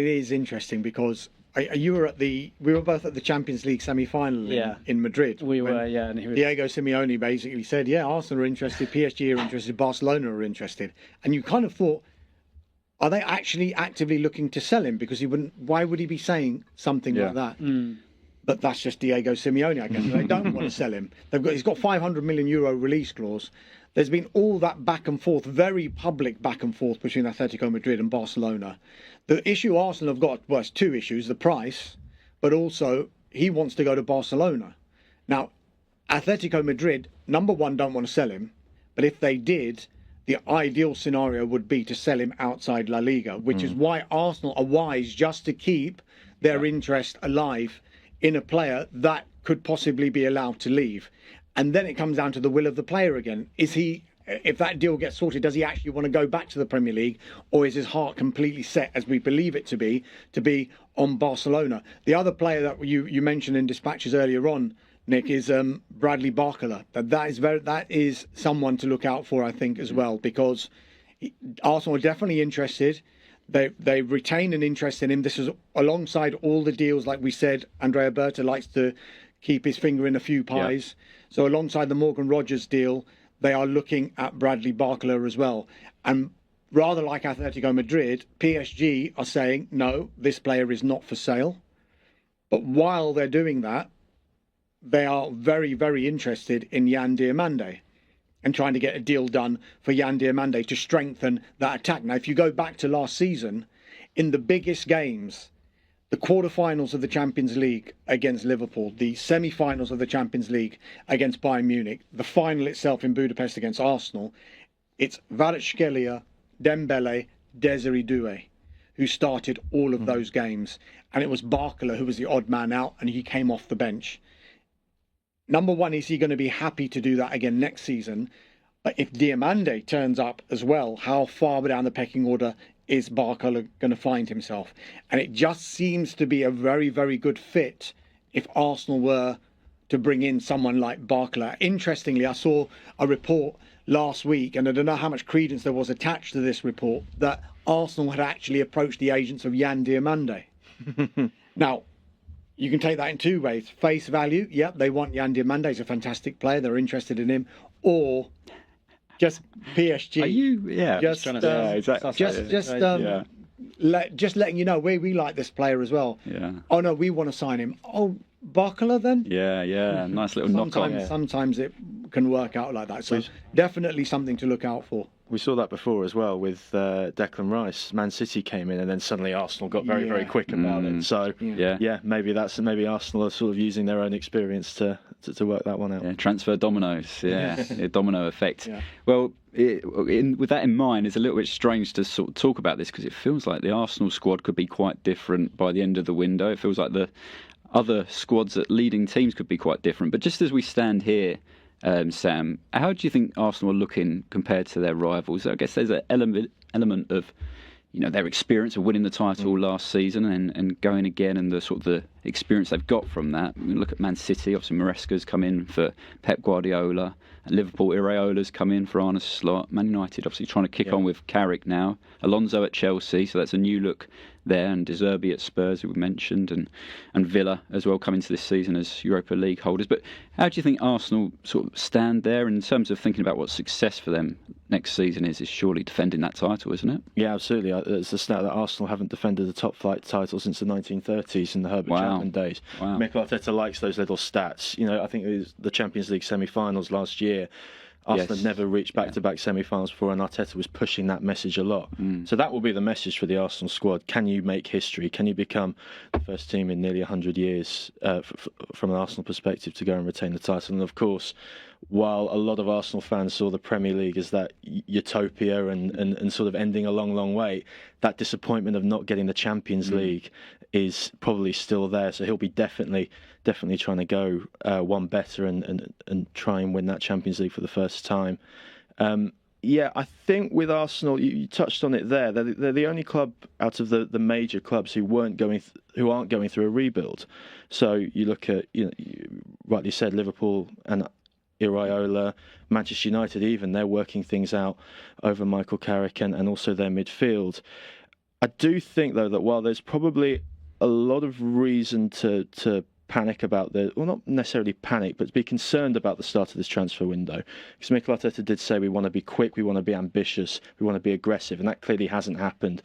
it is interesting because we were both at the Champions League semi-final in Madrid. We were, yeah. And Diego Simeone basically said, yeah, Arsenal are interested, PSG are interested, Barcelona are interested. And you kind of thought, are they actually actively looking to sell him? Because why would he be saying something like that? But that's just Diego Simeone, I guess. They don't want to sell him. He's got €500 million release clause. There's been all that back and forth, very public back and forth between Atletico Madrid and Barcelona. The issue Arsenal have got, well, it's two issues, the price, but also he wants to go to Barcelona. Now, Atletico Madrid, number one, don't want to sell him. But if they did, the ideal scenario would be to sell him outside La Liga, which is why Arsenal are wise just to keep their interest alive in a player that could possibly be allowed to leave. And then it comes down to the will of the player again. If that deal gets sorted, does he actually want to go back to the Premier League, or is his heart completely set, as we believe it to be on Barcelona? The other player that you mentioned in dispatches earlier on, Nick, is Bradley Barcola. That is someone to look out for, I think, as well, because Arsenal are definitely interested. They retain an interest in him. This is alongside all the deals, like we said. Andrea Berta likes to keep his finger in a few pies. Yeah. So alongside the Morgan Rogers deal, they are looking at Bradley Barcola as well. And rather like Atletico Madrid, PSG are saying, no, this player is not for sale. But while they're doing that, they are very, very interested in Yan Diomande and trying to get a deal done for Yan Diomande to strengthen that attack. Now, if you go back to last season, in the biggest games, the quarterfinals of the Champions League against Liverpool, the semi-finals of the Champions League against Bayern Munich, the final itself in Budapest against Arsenal, it's Kvaratskhelia, Dembele, Desiree Doué who started all of those games. And it was Barcola who was the odd man out, and he came off the bench. Number one, is he going to be happy to do that again next season? But if Diomande turns up as well, how far down the pecking order is Barcola going to find himself? And it just seems to be a very, very good fit if Arsenal were to bring in someone like Barcola. Interestingly, I saw a report last week, and I don't know how much credence there was attached to this report, that Arsenal had actually approached the agents of Yan Diomande. Now, you can take that in two ways. Face value, yep, they want Yan Diomande. He's a fantastic player. They're interested in him. Or just PSG. Are you? Yeah. Just letting you know, we like this player as well. Yeah. Oh no, we want to sign him. Oh, Barcola then? Yeah. Nice little knock on. Sometimes it can work out like that. So definitely something to look out for. We saw that before as well with Declan Rice. Man City came in, and then suddenly Arsenal got very, very quick about it. So maybe Arsenal are sort of using their own experience to work that one out. Yeah, transfer dominoes. Yeah, domino effect. Yeah. Well, with that in mind, it's a little bit strange to sort of talk about this because it feels like the Arsenal squad could be quite different by the end of the window. It feels like the other squads at leading teams could be quite different. But just as we stand here, Sam, how do you think Arsenal are looking compared to their rivals? I guess there's an element of, their experience of winning the title last season and going again, and the sort of the experience they've got from that. We look at Man City, obviously Maresca's come in for Pep Guardiola, and Liverpool, Iraola's come in for Arne Slot. Man United obviously trying to kick on with Carrick now. Alonso at Chelsea, so that's a new look there, and De Zerbi at Spurs, who we mentioned, and Villa as well coming to this season as Europa League holders. But how do you think Arsenal sort of stand there in terms of thinking about what success for them next season is surely defending that title, isn't it? Yeah, absolutely. It's a stat that Arsenal haven't defended the top flight title since the 1930s in the Herbert Chapman days. Wow. Mikel Arteta likes those little stats. I think it was the Champions League semi-finals last year. Arsenal had never reached back-to-back semi-finals before, and Arteta was pushing that message a lot. So that will be the message for the Arsenal squad. Can you make history? Can you become the first team in nearly 100 years, from an Arsenal perspective, to go and retain the title? And of course, while a lot of Arsenal fans saw the Premier League as that utopia and sort of ending a long, long way, that disappointment of not getting the Champions League is probably still there. So he'll be definitely trying to go one better and try and win that Champions League for the first time. I think with Arsenal, you touched on it there. They're the only club out of the major clubs who aren't going through a rebuild. So you look at, you rightly said, Liverpool and Iraola, Manchester United even, they're working things out over Michael Carrick and also their midfield. I do think, though, that while there's probably a lot of reason to panic about not necessarily panic, but to be concerned about the start of this transfer window, because Mikel Arteta did say we want to be quick, we want to be ambitious, we want to be aggressive, and that clearly hasn't happened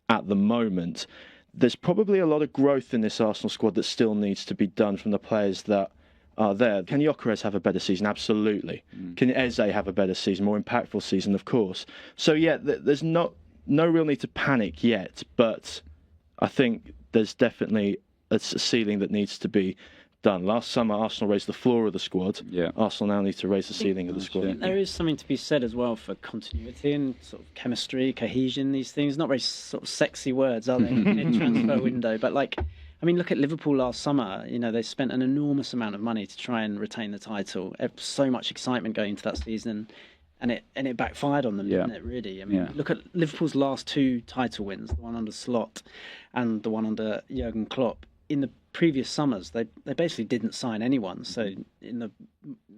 at the moment. There's probably a lot of growth in this Arsenal squad that still needs to be done from the players that are there. Can Gyökeres have a better season? Absolutely. Can Eze have a better season, more impactful season? Of course. So yeah, there's no real need to panic yet, but I think there's definitely a ceiling that needs to be done. Last summer, Arsenal raised the floor of the squad. Yeah. Arsenal now need to raise the ceiling of the squad. I think there is something to be said as well for continuity and sort of chemistry, cohesion, these things. Not very sort of sexy words, are they, in a transfer window? But look at Liverpool last summer. They spent an enormous amount of money to try and retain the title. So much excitement going into that season. And it backfired on them, didn't it, really? Look at Liverpool's last 2 title wins, the one under Slot and the one under Jurgen Klopp. In the previous summers, they basically didn't sign anyone. So in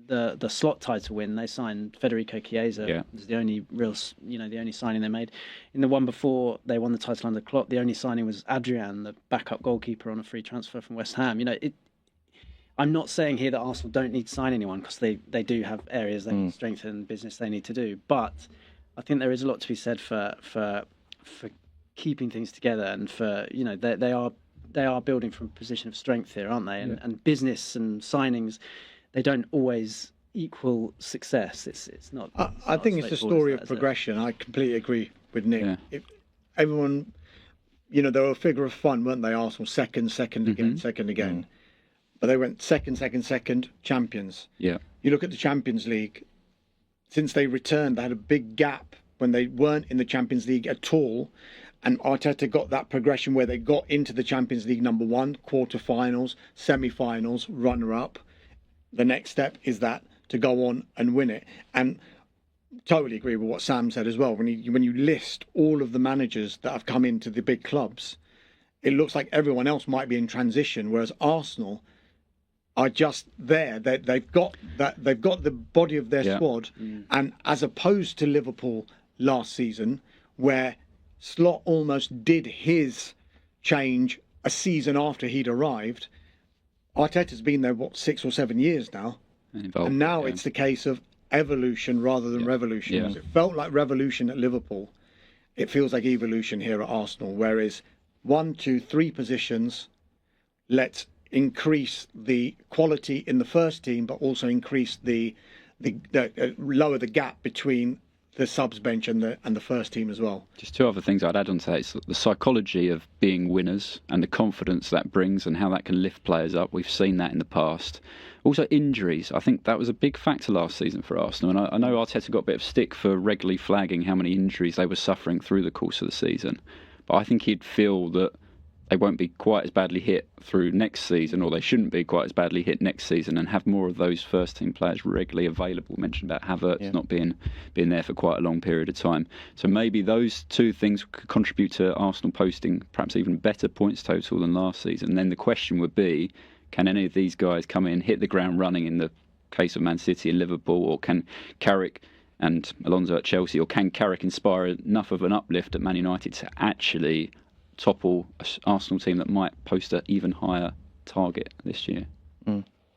the Slot title win, they signed Federico Chiesa. It was the only real, the only signing they made. In the one before they won the title under Klopp, the only signing was Adrian, the backup goalkeeper on a free transfer from West Ham. I'm not saying here that Arsenal don't need to sign anyone, because they do have areas they need to strengthen, business they need to do. But I think there is a lot to be said for keeping things together, and for they are building from a position of strength here, aren't they? And business and signings, they don't always equal success. It's not. I think it's a story of progression. I completely agree with Nick. Yeah. If everyone, they were a figure of fun, weren't they? Arsenal second again. But they went second, champions. Yeah. You look at the Champions League, since they returned, they had a big gap when they weren't in the Champions League at all. And Arteta got that progression where they got into the Champions League number 1, quarterfinals, semi-finals, runner-up. The next step is that to go on and win it. And totally agree with what Sam said as well. When you list all of the managers that have come into the big clubs, it looks like everyone else might be in transition, whereas Arsenal are just there. They've got the body of their squad, and as opposed to Liverpool last season, where Slot almost did his change a season after he'd arrived, Arteta's been there 6 or 7 years now, and now it's the case of evolution rather than revolution. Yeah. It felt like revolution at Liverpool. It feels like evolution here at Arsenal. Whereas 1, 2, 3 positions, let's increase the quality in the first team, but also increase the lower the gap between the subs bench and the first team as well. Just 2 other things I'd add on to that. It's the psychology of being winners and the confidence that brings and how that can lift players up. We've seen that in the past. Also injuries. I think that was a big factor last season for Arsenal. And I know Arteta got a bit of stick for regularly flagging how many injuries they were suffering through the course of the season. But I think he'd feel that they won't be quite as badly hit through next season, or they shouldn't be quite as badly hit next season, and have more of those first team players regularly available. Mentioned about Havertz not being there for quite a long period of time. So maybe those 2 things could contribute to Arsenal posting perhaps even better points total than last season. And then the question would be, can any of these guys come in, hit the ground running in the case of Man City and Liverpool, or can Carrick and Alonso at Chelsea, or can Carrick inspire enough of an uplift at Man United to actually topple an Arsenal team that might post an even higher target this year?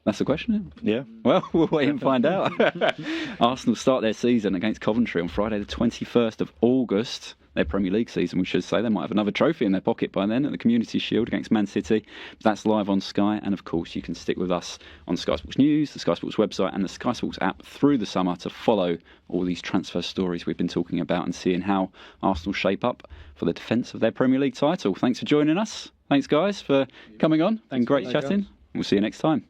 That's the question. Yeah. Well, we'll wait and find out. Arsenal start their season against Coventry on Friday the 21st of August. Their Premier League season, we should say. They might have another trophy in their pocket by then at the Community Shield against Man City. That's live on Sky, and of course you can stick with us on Sky Sports News, the Sky Sports website and the Sky Sports app through the summer to follow all these transfer stories we've been talking about and seeing how Arsenal shape up for the defence of their Premier League title. Thanks for joining us. Thanks guys for coming on. Been great chatting. We'll see you next time.